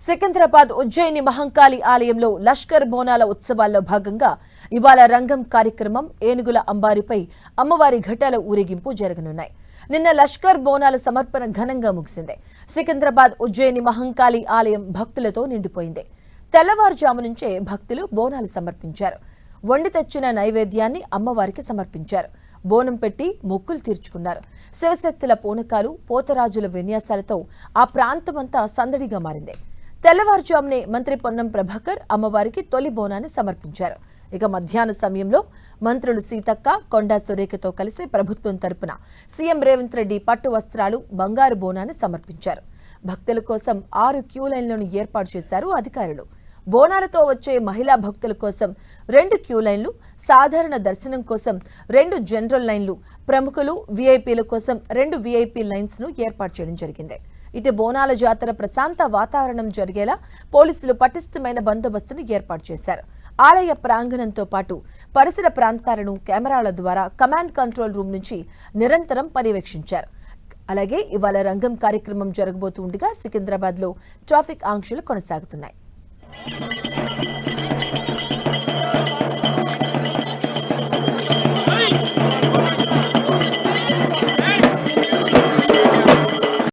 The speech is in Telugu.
సికింద్రాబాద్ ఉజ్జయిని మహంకాళి ఆలయంలో లష్కర్ బోనాల ఉత్సవాల్లో భాగంగా ఇవాళ రంగం కార్యక్రమం ఏనుగుల అంబారిపై అమ్మవారి ఘటాల ఊరేగింపు జరగనున్నాయి. నిన్న లష్కర్ బోనాల సమర్పణ ఘనంగా ముగిసింది. సికింద్రాబాద్ ఉజ్జయిని మహంకాళి ఆలయం భక్తులతో నిండిపోయింది. తెల్లవారుజాము నుంచే భక్తులు బోనాలు సమర్పించారు. వండి తెచ్చిన నైవేద్యాన్ని అమ్మవారికి సమర్పించారు. బోనం పెట్టి మొక్కులు తీర్చుకున్నారు. శివశక్తుల పూనకాలు, పోతరాజుల విన్యాసాలతో ఆ ప్రాంతమంతా సందడిగా మారింది. తెల్లవారుజామునే మంత్రి పొన్నం ప్రభాకర్ అమ్మవారికి తొలి బోనాన్ని సమర్పించారు. ఇక మధ్యాహ్న సమయంలో మంత్రులు సీతక్క, కొండా సురేఖతో కలిసి ప్రభుత్వం తరపున సీఎం రేవంత్ రెడ్డి పట్టు వస్త్రాలు, బంగారు బోనాన్ని సమర్పించారు. భక్తుల కోసం 6 క్యూ లైన్లను ఏర్పాటు చేశారు అధికారులు. బోనాలతో వచ్చే మహిళా భక్తుల కోసం 2 క్యూ లైన్లు, సాధారణ దర్శనం కోసం 2 జనరల్ లైన్లు, ప్రముఖులు, వీఐపీల కోసం 2 వీఐపీ లైన్స్ ను ఏర్పాటు చేయడం జరిగింది. ఇటు బోనాల జాతర ప్రశాంత వాతావరణం జరిగేలా పోలీసులు పటిష్టమైన బందోబస్తును ఏర్పాటు చేశారు. ఆలయ ప్రాంగణంతో పాటు పరిసర ప్రాంతాలను కెమెరాల ద్వారా కమాండ్ కంట్రోల్ రూమ్ నుంచి నిరంతరం పర్యవేక్షించారు. అలాగే ఇవాళ రంగం కార్యక్రమం జరగబోతుండగా సికింద్రాబాద్ లో ట్రాఫిక్ ఆంక్షలు కొనసాగుతున్నాయి.